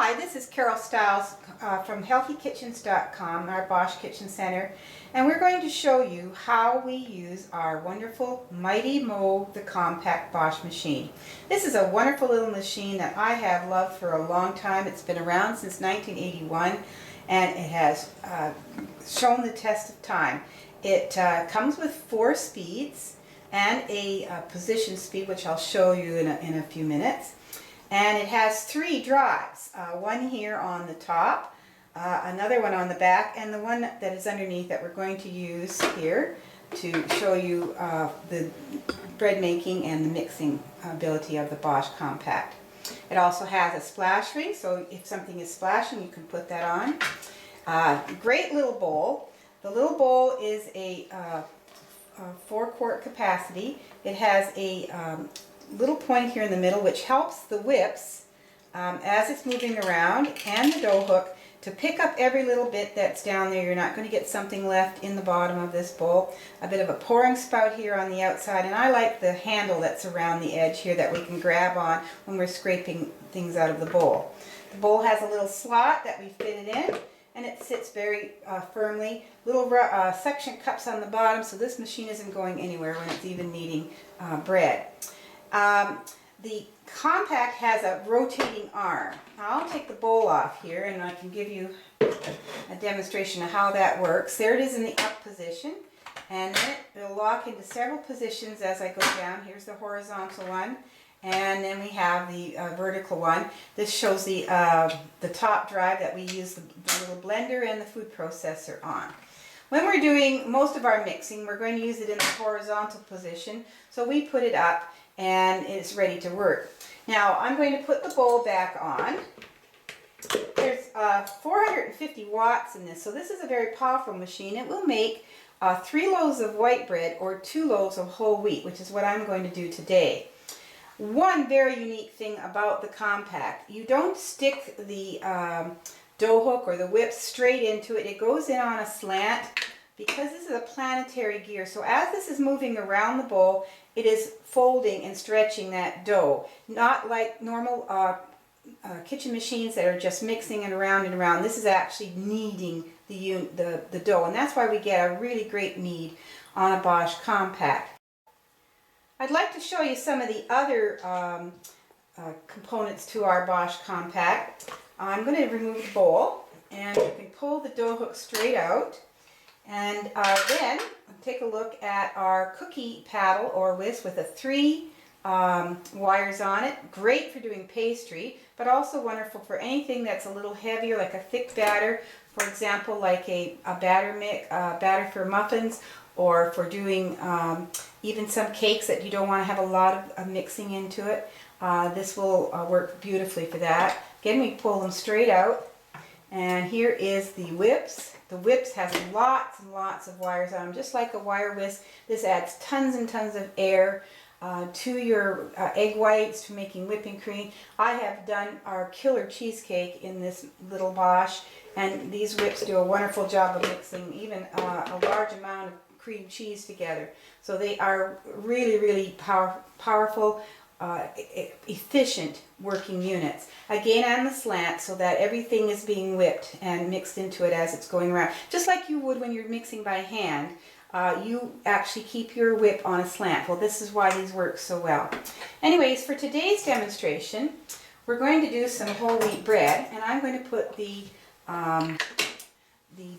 Hi, this is Carol Stiles from healthykitchens.com, our Bosch Kitchen Center, and we're going to show you how we use our wonderful Mighty Mo the compact Bosch machine. This is a wonderful little machine that I have loved for a long time. It's been around since 1981 and it has shown the test of time. It comes with 4 speeds and a position speed, which I'll show you in a few minutes. And it has 3 drives, one here on the top, another one on the back, and the one that is underneath that we're going to use here to show you the bread making and the mixing ability of the Bosch Compact. It also has a splash ring, so if something is splashing you can put that on. Great little bowl. The little bowl is a 4-quart capacity. It has a little point here in the middle which helps the whips as it's moving around, and the dough hook to pick up every little bit that's down there. You're not going to get something left in the bottom of this bowl. A bit of a pouring spout here on the outside, and I like the handle that's around the edge here that we can grab on when we're scraping things out of the bowl. The bowl has a little slot that we fitted in, and it sits very firmly. Little suction cups on the bottom, so this machine isn't going anywhere when it's even kneading bread. The compact has a rotating arm. Now I'll take the bowl off here and I can give you a demonstration of how that works. There it is in the up position, and then it'll lock into several positions as I go down. Here's the horizontal one, and then we have the vertical one. This shows the top drive that we use the little blender and the food processor on. When we're doing most of our mixing, we're going to use it in the horizontal position, so we put it up and it's ready to work. Now I'm going to put the bowl back on. There's 450 watts in this, so this is a very powerful machine. It will make 3 loaves of white bread or 2 loaves of whole wheat, which is what I'm going to do today. One very unique thing about the compact, you don't stick the dough hook or the whip straight into it. It goes in on a slant because this is a planetary gear. So as this is moving around the bowl, it is folding and stretching that dough. Not like normal kitchen machines that are just mixing it around and around. This is actually kneading the dough, and that's why we get a really great knead on a Bosch Compact. I'd like to show you some of the other components to our Bosch Compact. I'm going to remove the bowl, and you can pull the dough hook straight out, and then take a look at our cookie paddle or whisk with 3 wires on it. Great for doing pastry, but also wonderful for anything that's a little heavier, like a thick batter, for example, like a batter for muffins, or for doing even some cakes that you don't want to have a lot of mixing into it. This will work beautifully for that. Again, we pull them straight out, and here is the whips. The whips has lots and lots of wires on them, just like a wire whisk. This adds tons and tons of air to your egg whites, to making whipping cream. I have done our killer cheesecake in this little Bosch, and these whips do a wonderful job of mixing even a large amount of cream cheese together. So they are really, really powerful, efficient working units. Again, on the slant, so that everything is being whipped and mixed into it as it's going around. Just like you would when you're mixing by hand, you actually keep your whip on a slant. Well, this is why these work so well. Anyways, for today's demonstration, we're going to do some whole wheat bread, and I'm going to put the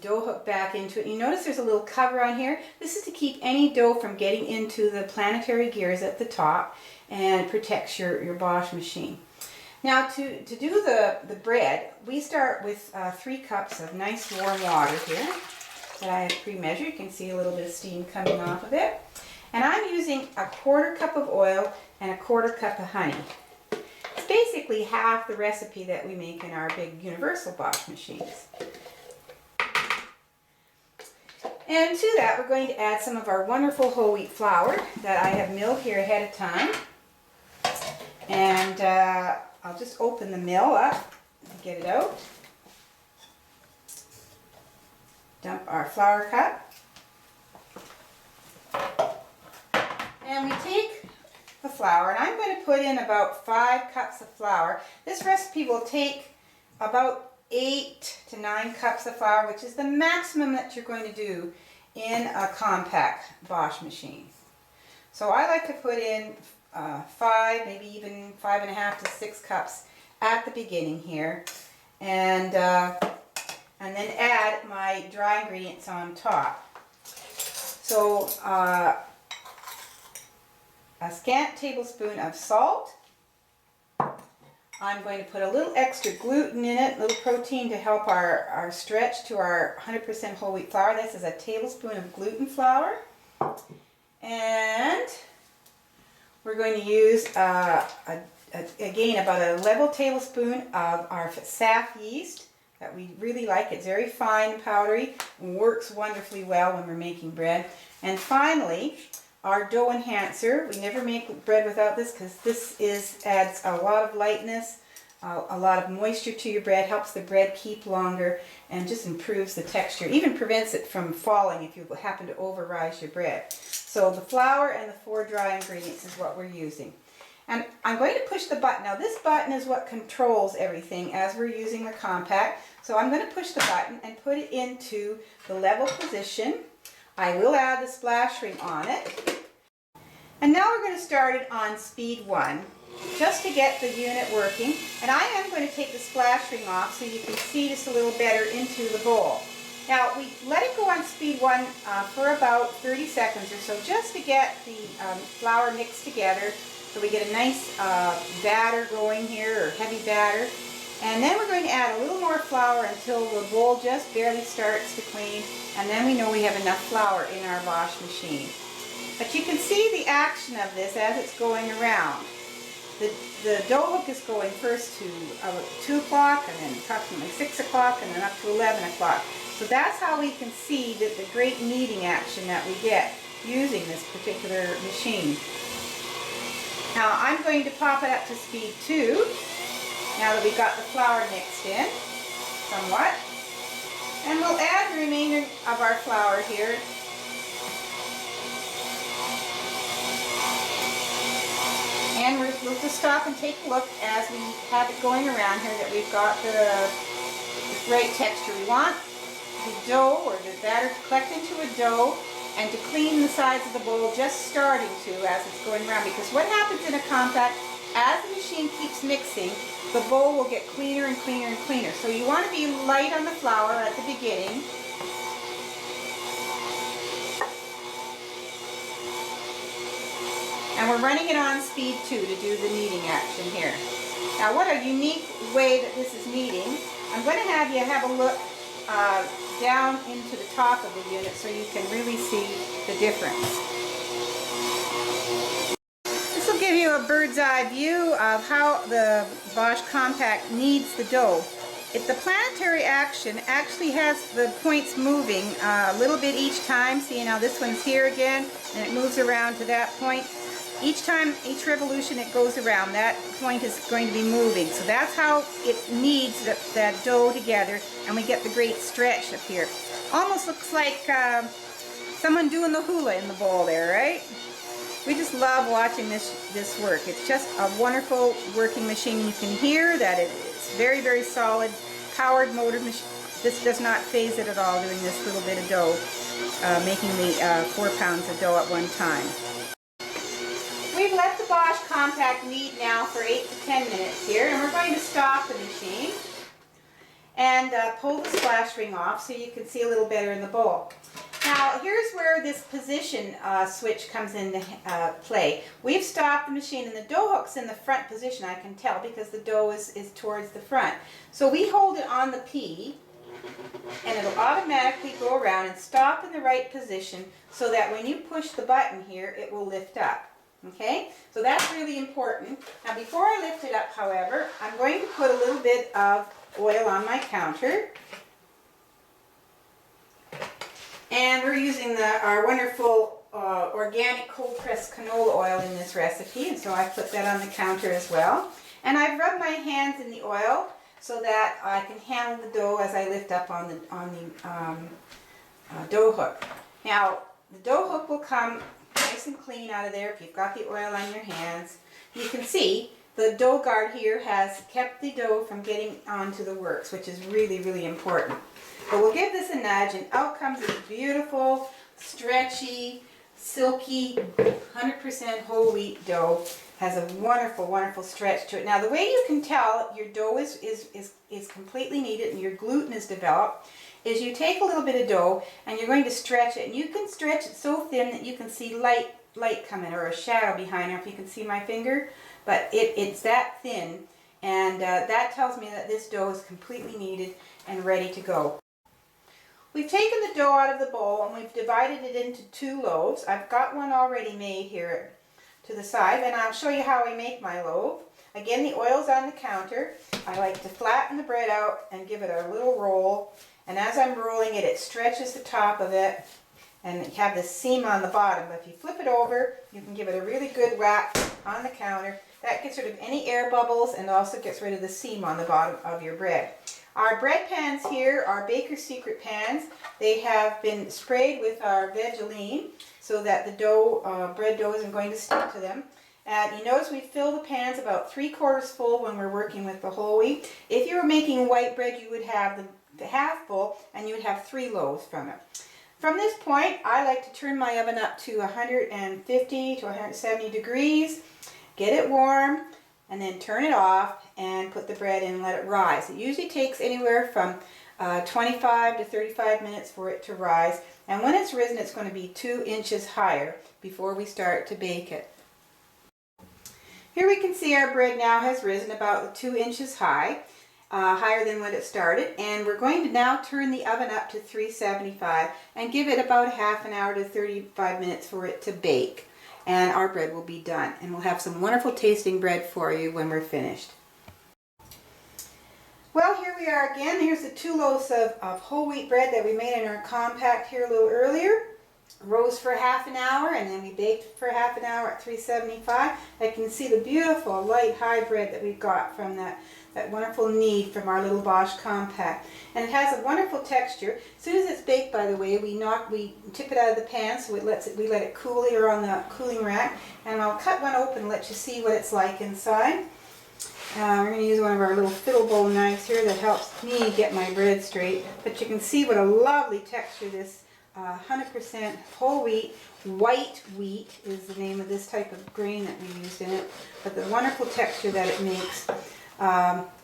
dough hook back into it. You notice there's a little cover on here. This is to keep any dough from getting into the planetary gears at the top, and protects your Bosch machine. Now to do the bread, we start with 3 cups of nice warm water here that I have pre-measured. You can see a little bit of steam coming off of it. And I'm using a 1/4 cup of oil and a 1/4 cup of honey. It's basically half the recipe that we make in our big universal Bosch machines. And to that, we're going to add some of our wonderful whole wheat flour that I have milled here ahead of time. And I'll just open the mill up and get it out. Dump our flour cup. And we take the flour, and I'm going to put in about 5 cups of flour. This recipe will take about 8 to 9 cups of flour, which is the maximum that you're going to do in a compact Bosch machine. So I like to put in 5, maybe even 5.5 to 6 cups at the beginning here, and then add my dry ingredients on top. So a scant tablespoon of salt. I'm going to put a little extra gluten in it, a little protein to help our stretch to our 100% whole wheat flour. This is a tablespoon of gluten flour. And we're going to use, again, about a level tablespoon of our SAF yeast that we really like. It's very fine and powdery and works wonderfully well when we're making bread. And finally, our dough enhancer. We never make bread without this because this adds a lot of lightness, a lot of moisture to your bread, helps the bread keep longer, and just improves the texture. Even prevents it from falling if you happen to over-rise your bread. So the flour and the 4 dry ingredients is what we're using. And I'm going to push the button. Now this button is what controls everything as we're using the compact. So I'm going to push the button and put it into the level position. I will add the splash ring on it. And now we're going to start it on speed 1 just to get the unit working. And I am going to take the splash ring off so you can see just a little better into the bowl. Now we let it go on speed 1 for about 30 seconds or so just to get the flour mixed together so we get a nice batter going here, or heavy batter. And then we're going to add a little more flour until the bowl just barely starts to clean, and then we know we have enough flour in our Bosch machine. But you can see the action of this as it's going around. The dough hook is going first to 2 o'clock, and then approximately 6 o'clock, and then up to 11 o'clock. So that's how we can see the great kneading action that we get using this particular machine. Now I'm going to pop it up to speed 2. Now that we've got the flour mixed in somewhat, and we'll add the remainder of our flour here. And we'll just stop and take a look as we have it going around here that we've got the right texture. We want the dough or the batter to collect into a dough and to clean the sides of the bowl, just starting to as it's going around, because what happens in a compact, as the machine keeps mixing, the bowl will get cleaner and cleaner and cleaner. So you want to be light on the flour at the beginning. And we're running it on speed 2 to do the kneading action here. Now what a unique way that this is kneading. I'm going to have you have a look down into the top of the unit so you can really see the difference. This will give you a bird's eye view of how the Bosch Compact kneads the dough. The planetary action actually has the points moving a little bit each time. See, now this one's here again, and it moves around to that point. Each time, each revolution it goes around, that point is going to be moving. So that's how it kneads that dough together, and we get the great stretch up here. Almost looks like someone doing the hula in the bowl there, right? We just love watching this work. It's just a wonderful working machine. You can hear that it's very, very solid, powered motor machine. This does not phase it at all, doing this little bit of dough, making the 4 pounds of dough at one time. We've let the Bosch Compact knead now for 8 to 10 minutes here, and we're going to stop the machine and pull the splash ring off so you can see a little better in the bowl. Now here's where this position switch comes into play. We've stopped the machine and the dough hook's in the front position, I can tell, because the dough is towards the front. So we hold it on the P, and it'll automatically go around and stop in the right position so that when you push the button here, it will lift up. Okay, so that's really important. Now before I lift it up, however, I'm going to put a little bit of oil on my counter. And we're using our wonderful organic cold pressed canola oil in this recipe, and so I put that on the counter as well. And I've rubbed my hands in the oil so that I can handle the dough as I lift up on the dough hook. Now the dough hook will come nice and clean out of there if you've got the oil on your hands. You can see the dough guard here has kept the dough from getting onto the works, which is really, really important. But we'll give this a nudge, and out comes this beautiful, stretchy, silky, 100% whole wheat dough. Has a wonderful, wonderful stretch to it. Now, the way you can tell your dough is completely kneaded and your gluten is developed is you take a little bit of dough and you're going to stretch it. And you can stretch it so thin that you can see light coming, or a shadow behind it, if you can see my finger. But it's that thin, and that tells me that this dough is completely kneaded and ready to go. We've taken the dough out of the bowl and we've divided it into 2 loaves. I've got one already made here to the side, and I'll show you how I make my loaf. Again, the oil's on the counter. I like to flatten the bread out and give it a little roll, and as I'm rolling it, it stretches the top of it, and you have this seam on the bottom. But if you flip it over, you can give it a really good whack on the counter. That gets rid of any air bubbles and also gets rid of the seam on the bottom of your bread. Our bread pans here are Baker's Secret pans. They have been sprayed with our Vegeline so that the dough, bread dough isn't going to stick to them. You notice we fill the pans about 3/4 full when we're working with the whole wheat. If you were making white bread, you would have the half full, and you would have 3 loaves from it. From this point, I like to turn my oven up to 150 to 170 degrees, get it warm, and then turn it off and put the bread in and let it rise. It usually takes anywhere from 25 to 35 minutes for it to rise, and when it's risen, it's going to be 2 inches higher before we start to bake it. Here we can see our bread now has risen about 2 inches high, higher than when it started, and we're going to now turn the oven up to 375 and give it about half an hour to 35 minutes for it to bake. And our bread will be done, and we'll have some wonderful tasting bread for you when we're finished. Well, here we are again. Here's the 2 loaves of whole wheat bread that we made in our compact here a little earlier. Rose for half an hour, and then we baked for half an hour at 375. I can see the beautiful light high bread that we've got from that wonderful knead from our little Bosch compact. And it has a wonderful texture. As soon as it's baked, by the way, we tip it out of the pan, so we let it cool here on the cooling rack. And I'll cut one open and let you see what it's like inside. We're going to use one of our little fiddle bowl knives here that helps me get my bread straight. But you can see what a lovely texture this 100% whole wheat, white wheat is the name of this type of grain that we used in it. But the wonderful texture that it makes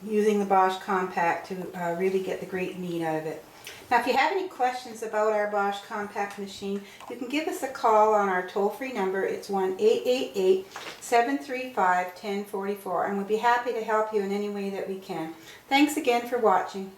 using the Bosch compact to really get the great knead out of it. Now, if you have any questions about our Bosch compact machine, you can give us a call on our toll-free number. It's 1-888-735-1044, and we'll be happy to help you in any way that we can. Thanks again for watching.